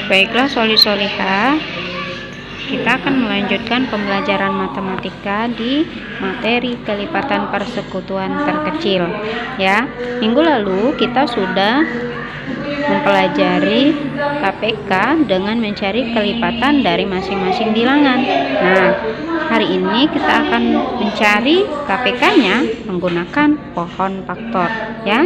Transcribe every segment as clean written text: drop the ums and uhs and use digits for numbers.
Baiklah solih-solihah, kita akan melanjutkan pembelajaran matematika di materi kelipatan persekutuan terkecil ya. Minggu lalu kita sudah mempelajari KPK dengan mencari kelipatan dari masing-masing bilangan. Nah, hari ini kita akan mencari KPK-nya menggunakan pohon faktor ya.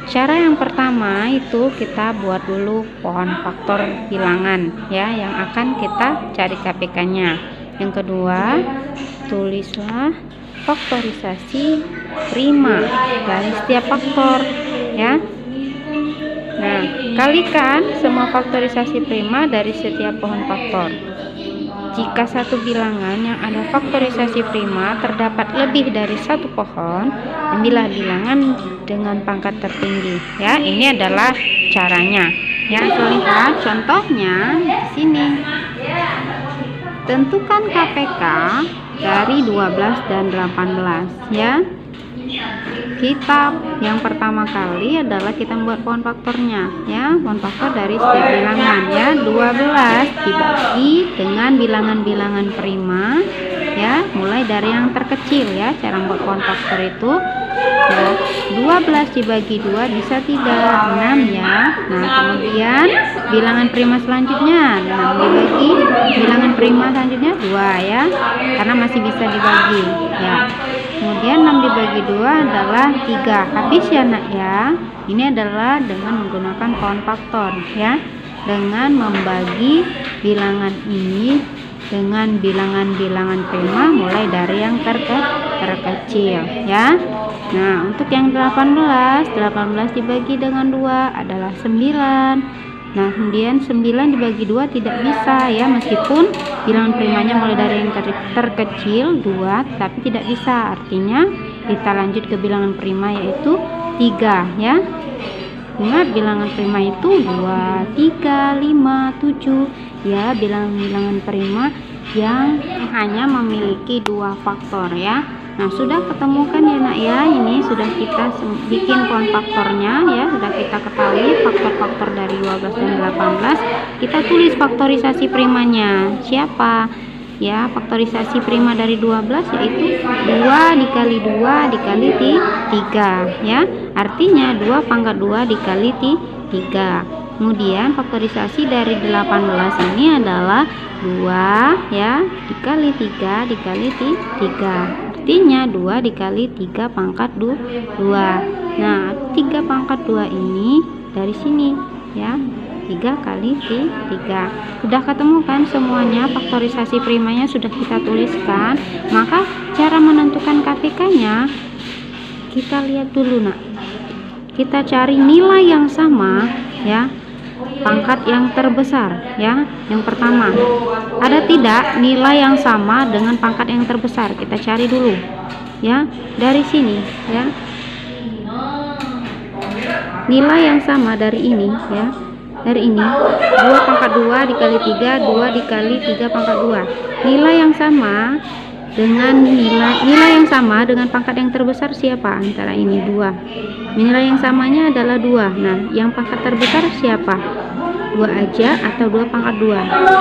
Cara yang pertama itu kita buat dulu pohon faktor bilangan ya, yang akan kita cari KPK-nya. Yang kedua, tulislah faktorisasi prima dari setiap faktor ya. Nah, kalikan semua faktorisasi prima dari setiap pohon faktor. Jika satu bilangan yang ada faktorisasi prima terdapat lebih dari satu pohon, ambillah bilangan dengan pangkat tertinggi. Ya, ini adalah caranya. Ya, lihat contohnya di sini. Tentukan KPK dari 12 dan 18 ya. Kita yang pertama kali adalah kita membuat pohon faktornya ya, pohon faktor dari setiap bilangan ya. 12 dibagi dengan bilangan-bilangan prima ya, mulai dari yang terkecil ya. Cara membuat pohon faktor itu ya, 12 dibagi 2 bisa tidak 6 ya. Nah, kemudian bilangan prima selanjutnya 6 dibagi bilangan prima selanjutnya 2 ya, karena masih bisa dibagi ya. Kemudian 6 dibagi 2 adalah 3. Habis ya nak ya. Ini adalah dengan menggunakan pohon faktor ya, dengan membagi bilangan ini dengan bilangan-bilangan prima mulai dari yang terkecil ya. Nah, untuk yang 18 dibagi dengan 2 adalah 9. Nah, kemudian 9 dibagi 2 tidak bisa ya, meskipun bilangan primanya mulai dari yang terkecil 2, tapi tidak bisa. Artinya kita lanjut ke bilangan prima yaitu 3 ya. Ingat, bilangan prima itu 2, 3, 5, 7 ya, bilangan-bilangan prima yang hanya memiliki 2 faktor ya. Nah, sudah ketemu kan ya nak ya, ini sudah kita bikin pohon faktornya ya, sudah kita ketahui faktor-faktor dari 12 dan 18. Kita tulis faktorisasi primanya siapa ya. Faktorisasi prima dari 12 yaitu 2 dikali 2 dikali 3 ya, artinya 2 pangkat 2 dikali 3. Kemudian faktorisasi dari 18 ini adalah 2 ya dikali 3 dikali 3, artinya 2 dikali 3 pangkat 2. Nah, 3 pangkat 2 ini dari sini ya, 3 kali 3. Sudah ketemu kan semuanya, faktorisasi primanya sudah kita tuliskan. Maka cara menentukan KPK-nya kita lihat dulu nak. Kita cari nilai yang sama ya, pangkat yang terbesar ya. Yang pertama, ada tidak nilai yang sama dengan pangkat yang terbesar? Kita cari dulu ya, dari sini ya. Nilai yang sama dari ini ya, dari ini 2 pangkat 2 dikali 3, 2 dikali 3 pangkat 2. Nilai yang sama dengan nilai yang sama dengan pangkat yang terbesar siapa? Antara ini 2. Nilai yang samanya adalah 2. Nah, yang pangkat terbesar siapa? 2 aja atau 2 pangkat 2?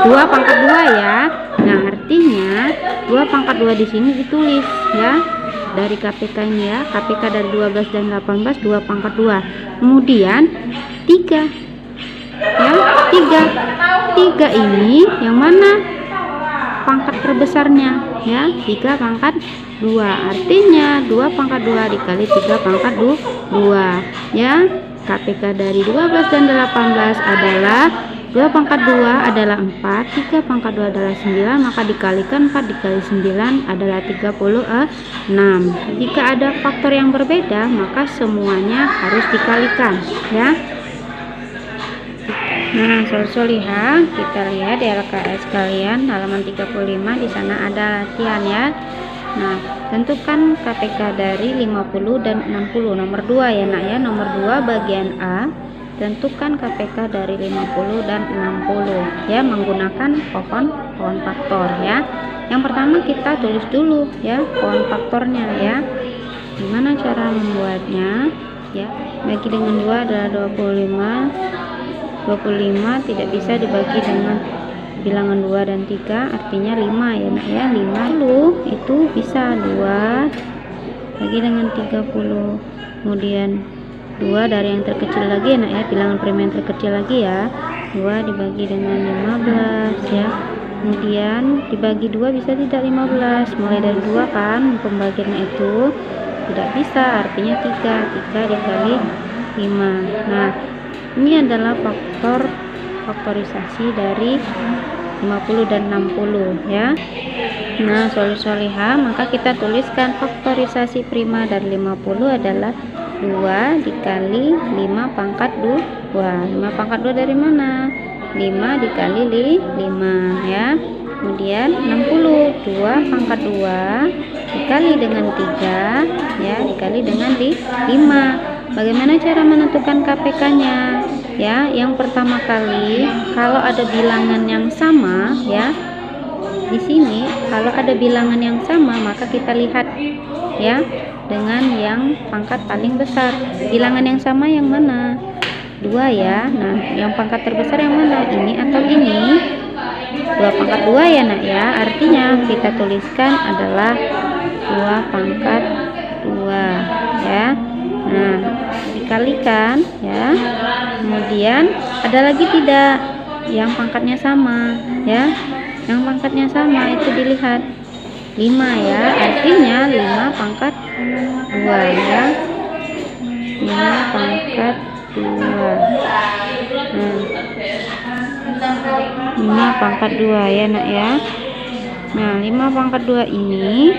2 pangkat 2 ya. Nah, artinya 2 pangkat 2 di sini ditulis ya. Dari KPK ini ya, KPK dari 12 dan 18 2 pangkat 2. Kemudian 3 ya, 3 ini yang mana pangkat terbesarnya ya, 3 pangkat 2, artinya 2 pangkat 2 dikali 3 pangkat 2 ya. KPK dari 12 dan 18 adalah 2 pangkat 2 adalah 4, 3 pangkat 2 adalah 9, maka dikalikan 4 dikali 9 adalah 36. Jika ada faktor yang berbeda, maka semuanya harus dikalikan ya. Nah, solih-solihah, kita lihat di LKS kalian halaman 35, di sana ada latihan ya. Nah, tentukan KPK dari 50 dan 60. Nomor 2 ya nak ya. Nomor 2 bagian A, tentukan KPK dari 50 dan 60 ya, menggunakan pohon faktor ya. Yang pertama kita tulis dulu ya pohon faktornya ya. Gimana cara membuatnya ya? Bagi dengan 2 adalah 25, 25 tidak bisa dibagi dengan bilangan 2 dan 3, artinya 5 ya nak ya. 50 itu bisa 2 bagi dengan 30, kemudian 2 dari yang terkecil lagi ya nak ya, bilangan prima yang terkecil lagi ya, 2 dibagi dengan 15 ya, kemudian dibagi 2 bisa tidak 15, mulai dari 2 kan pembagiannya itu tidak bisa, artinya 3 dikali 5. Nah, ini adalah faktorisasi dari 50 dan 60 ya. Nah, solihah, maka kita tuliskan faktorisasi prima dari 50 adalah 2 dikali 5 pangkat 2. 5 pangkat 2 dari mana? 5 dikali 5 ya. Kemudian 60, 2 pangkat 2 dikali dengan 3 ya, dikali dengan 5. Bagaimana cara menentukan KPK-nya? Ya, yang pertama kali kalau ada bilangan yang sama ya. Di sini kalau ada bilangan yang sama maka kita lihat ya dengan yang pangkat paling besar. Bilangan yang sama yang mana? 2 ya. Nah, yang pangkat terbesar yang mana? Ini atau ini? 2 pangkat 2 ya nak ya. Artinya kita tuliskan adalah 2 pangkat 2 ya. Nah, dikalikan ya. Kemudian ada lagi tidak yang pangkatnya sama ya. Yang pangkatnya sama itu dilihat 5 ya, artinya 5 pangkat 2 ya. 5 pangkat 2. Nah, 5 pangkat 2 ya nak ya. Nah, 5 pangkat 2 ini,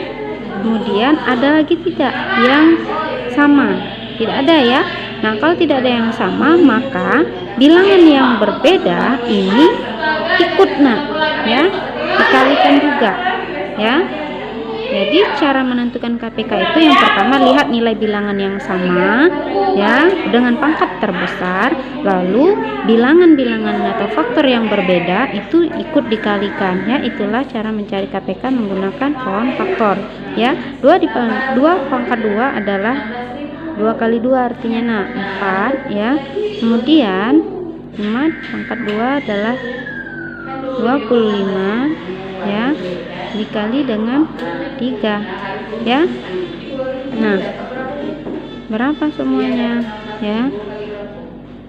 kemudian ada lagi tidak yang sama? Tidak ada ya. Nah, kalau tidak ada yang sama maka bilangan yang berbeda ini ikut nak ya, dikalikan juga ya. Jadi cara menentukan KPK itu yang pertama lihat nilai bilangan yang sama ya dengan pangkat terbesar, lalu bilangan-bilangan atau faktor yang berbeda itu ikut dikalikan ya. Itulah cara mencari KPK menggunakan pohon faktor ya. 2 pangkat 2 adalah 2 kali 2 artinya nah 4 ya. Kemudian 5 pangkat 2 adalah 25 ya, dikali dengan 3 ya. Nah, berapa semuanya ya?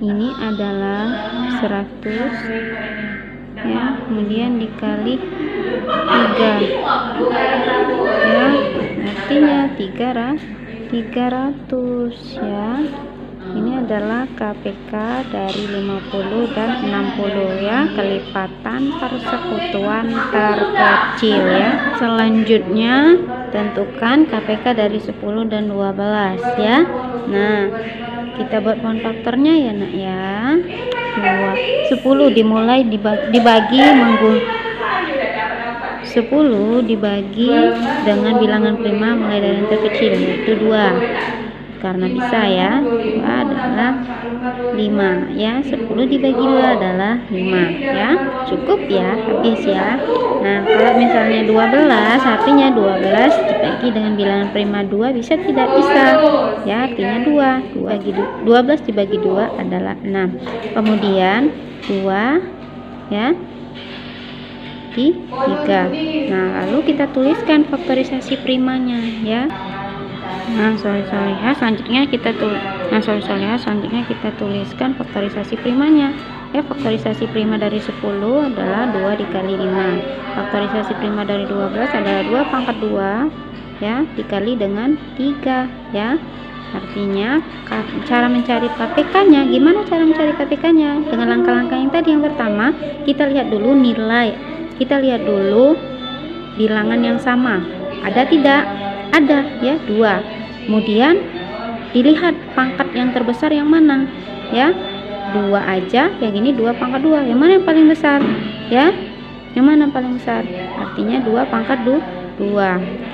Ini adalah 100 ya, kemudian dikali 3 ya, artinya 300 ya. Ini adalah KPK dari 50 dan 60 ya, kelipatan persekutuan terkecil ya. Selanjutnya tentukan KPK dari 10 dan 12 ya. Nah, kita buat pohon faktornya ya nak ya. 10 dimulai dibagi 10 dibagi dengan bilangan prima mulai dari yang terkecil yaitu 2. Karena bisa ya, 2 adalah 5 ya, 10 dibagi 2 adalah 5 ya, cukup ya, habis ya. Nah, kalau misalnya 12 artinya 12 dibagi dengan bilangan prima 2 bisa tidak? Bisa ya, artinya 12 dibagi 2 adalah 6. Kemudian 2 ya di 3. Nah, lalu kita tuliskan faktorisasi primanya ya. Nah, solihah selanjutnya kita tuliskan faktorisasi primanya ya. Faktorisasi prima dari 10 adalah 2 dikali 5. Faktorisasi prima dari 12 adalah 2 pangkat 2 ya, dikali dengan 3 ya. Artinya cara mencari KPK-nya, gimana cara mencari KPK-nya? Dengan langkah-langkah yang tadi. Yang pertama, kita lihat dulu nilai, kita lihat dulu bilangan yang sama, ada tidak? Ada ya, 2. Kemudian dilihat pangkat yang terbesar yang mana ya. 2 aja, yang ini 2 pangkat 2, yang mana yang paling besar ya? Yang mana paling besar? Artinya 2 pangkat 2.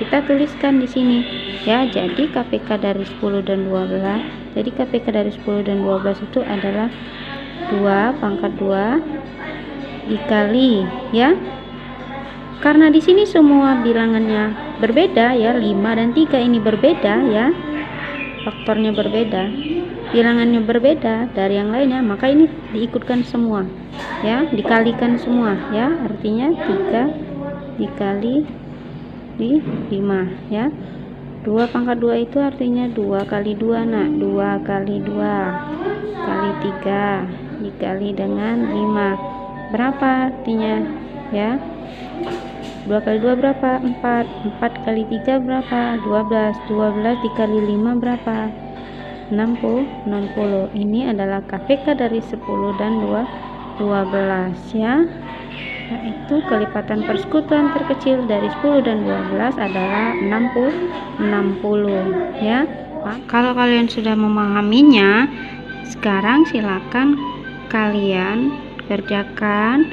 Kita tuliskan di sini ya. Jadi KPK dari 10 dan 12, jadi KPK dari 10 dan 12 itu adalah 2 pangkat 2 dikali ya. Karena di sini semua bilangannya berbeda ya, 5 dan 3 ini berbeda ya, faktornya berbeda. bilangannya berbeda dari yang lainnya, maka ini diikutkan semua ya, dikalikan semua ya, artinya 3 dikali 5 ya. 2 pangkat 2 itu artinya 2 kali 2 nak, 2 kali 2 kali 3 dikali dengan 5, berapa artinya ya? 2 kali 2 berapa? 4. 4 kali 3 berapa? 12. 12 dikali 5 berapa? 60. Ini adalah KVK dari 10 dan 12 ya. Yaitu kelipatan persekutuan terkecil dari 10 dan 12 adalah 60 ya. Kalau kalian sudah memahaminya, sekarang silakan kalian kerjakan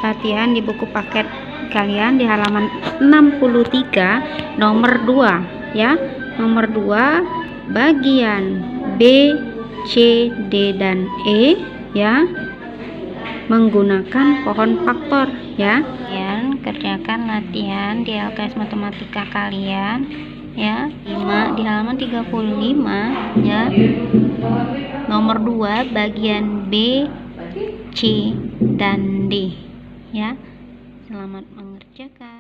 latihan di buku paket kalian di halaman 63 nomor 2 ya. Nomor 2 bagian B, C, D, dan E ya, menggunakan pohon faktor ya. Kalian kerjakan latihan di LKS matematika kalian ya, 5 di halaman 35 ya. Nomor 2 bagian B, C, dan D ya. Selamat mengerjakan.